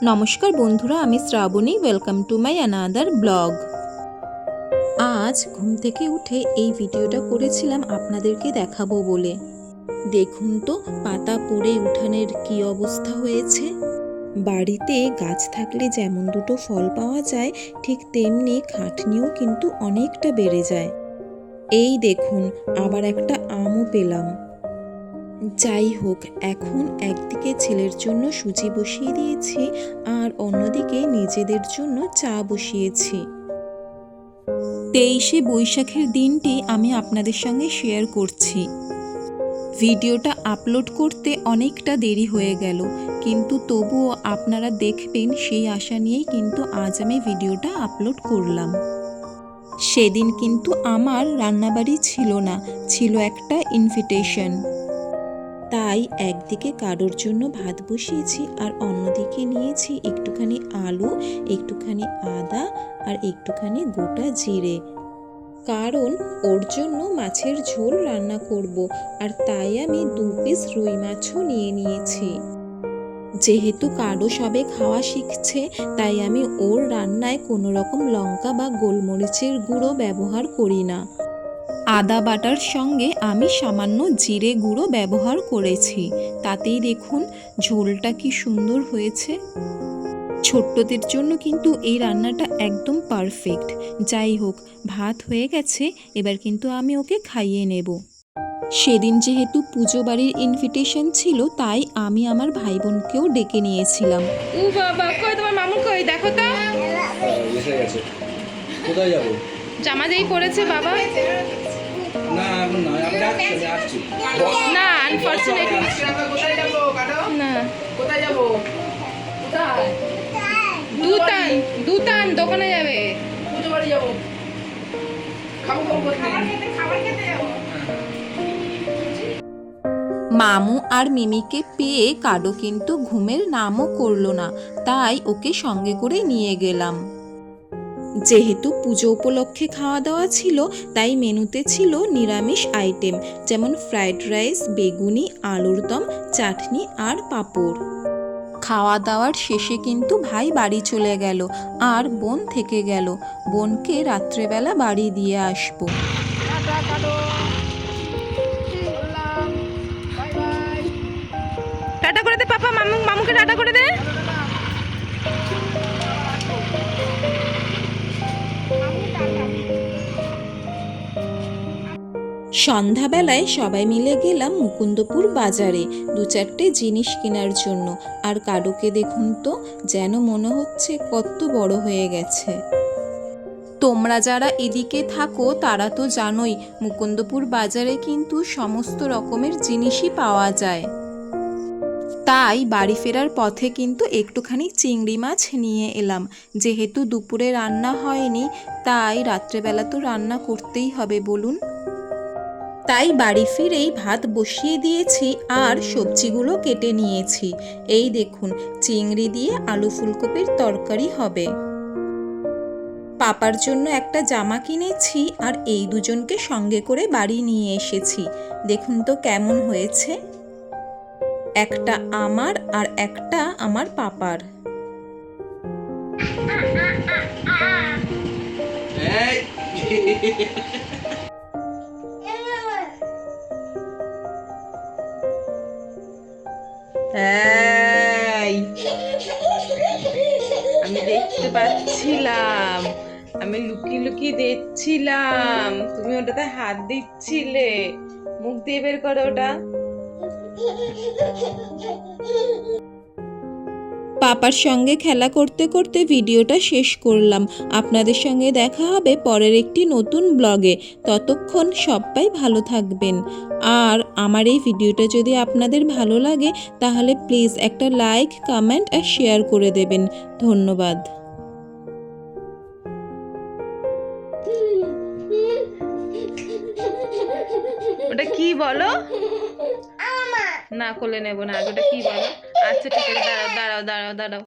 নমস্কার বন্ধুরা, আমি Shrabani. Welcome to my another blog. আজ ঘুম থেকে উঠে এই ভিডিওটা করেছিলাম আপনাদেরকে দেখাবো বলে। দেখুন তো পাতা পড়ে উঠানের কি অবস্থা হয়েছে। বাড়িতে গাছ থাকলে যেমন দুটো ফল পাওয়া যায়, ঠিক তেমনি খাটনিও কিন্তু অনেকটা বেড়ে যায়। এই দেখুন, আবার একটা আমও পেলাম। যাই হোক, এখন একদিকে ছেলের জন্য সুজি বসিয়ে দিয়েছি আর অন্যদিকে নিজেদের জন্য চা বসিয়েছি। 23শে বৈশাখের দিনটি আমি আপনাদের সঙ্গে শেয়ার করছি। ভিডিওটা আপলোড করতে অনেকটা দেরি হয়ে গেল, কিন্তু তবুও আপনারা দেখবেন সেই আশা নিয়েই কিন্তু আজ আমি ভিডিওটা আপলোড করলাম। সেদিন কিন্তু আমার রান্নাবাড়ি ছিল না, ছিল একটা ইনভিটেশন। তাই একদিকে কারোর জন্য ভাত বসিয়েছি আর অন্যদিকে নিয়েছি একটুখানি আলু, একটুখানি আদা আর একটুখানি গোটা জিরে, কারণ ওর জন্য মাছের ঝোল রান্না করব। আর তাই আমি 2 পিস রুই মাছও নিয়ে নিয়েছি। যেহেতু কারো সবে খাওয়া শিখছে, তাই আমি ওর রান্নায় কোনো রকম লঙ্কা বা গোলমরিচের গুঁড়ো ব্যবহার করি না। আদা বাটার সঙ্গে আমি সামান্য জিরে গুঁড়ো ব্যবহার করেছি। তাতেই দেখুন ঝোলটা কি সুন্দর হয়েছে। ছোট্টদের জন্য কিন্তু এই রান্নাটা একদম পারফেক্ট। যাই হোক, ভাত হয়ে গেছে, এবার কিন্তু আমি ওকে খাইয়ে নেব। সেদিন যেহেতু পুজো বাড়ির ইনভিটেশন ছিল, তাই আমি আমার ভাই বোনকেও ডেকে নিয়েছিলাম। ও বাবা, কই তোমার মামু কই? দেখো তো, এসে গেছে। কোথায় যাব? জামা যেই পড়েছে বাবা। না এখন না, আমি আসছি। না, আনফরচুনেটলি কোথায় যাব? কাটো না। কোথায় যাব? কোথায়? দুতান দোকানে যাবে। পুজো বাড়ি যাব। খাবার খেতে যাব। মামু আর মিমিকে পেয়ে কাডো কিন্তু ঘুমের নামও করলো না, তাই ওকে সঙ্গে করে নিয়ে গেলাম। যেহেতু পুজো উপলক্ষে খাওয়া দাওয়া ছিল, তাই মেনুতে ছিল নিরামিষ আইটেম, যেমন ফ্রাইড রাইস, বেগুনি, আলুর দম, চাটনি আর পাঁপড়। খাওয়া দাওয়ার শেষে কিন্তু ভাই বাড়ি চলে গেল আর বোন থেকে গেল। বোনকে রাত্রেবেলা বাড়ি দিয়ে আসবো। টাটা করে দে পাপা, মামুকে টাটা করে দে। সন্ধ্যাবেলায় সবাই মিলে গেলাম মুকুন্দপুর বাজারে 2-4টে জিনিস কেনার জন্য। আর কাডোকে দেখুন তো, যেন মনে হচ্ছে কত বড় হয়ে গেছে। তোমরা যারা এদিকে থাকো তারা তো জানোই, মুকুন্দপুর বাজারে কিন্তু সমস্ত রকমের জিনিসই পাওয়া যায়। তাই বাড়ি ফেরার পথে কিন্তু একটুখানি চিংড়ি মাছ নিয়ে এলাম। যেহেতু দুপুরে রান্না হয়নি, তাই রাত্রেবেলা তো রান্না করতেই হবে বলুন। তাই বাড়ি ফিরেই ভাত বসিয়ে দিয়েছি আর সবজিগুলো কেটে নিয়েছি। এই দেখুন, চিংড়ি দিয়ে আলু ফুলকপির তরকারি হবে। পাপার জন্য একটা জামা কিনেছি আর এই দুজনকে সঙ্গে করে বাড়ি নিয়ে এসেছি। দেখুন তো কেমন হয়েছে। একটা আমার আর একটা আমার পাপার। আমি দেখতে পাচ্ছিলাম, আমি লুকিয়ে লুকিয়ে দেখছিলাম, তুমি ওটাতে হাত দিচ্ছিলে। মুখ দিয়ে বের করো ওটা। পাপার সঙ্গে খেলা করতে করতে ভিডিওটা শেষ করলাম। আপনাদের সঙ্গে দেখা হবে পরের একটি নতুন ব্লগে। ততক্ষণ সবাই ভালো থাকবেন। আর আমার এই ভিডিওটা যদি আপনাদের ভালো লাগে, তাহলে প্লিজ একটা লাইক, কমেন্ট আর শেয়ার করে দেবেন। ধন্যবাদ। ওটা কি বলো? না, কোলে নেব না। ওটা কি বলো? আচ্ছা ঠিক আছে, দাঁড়াও দাঁড়াও দাঁড়াও দাঁড়াও।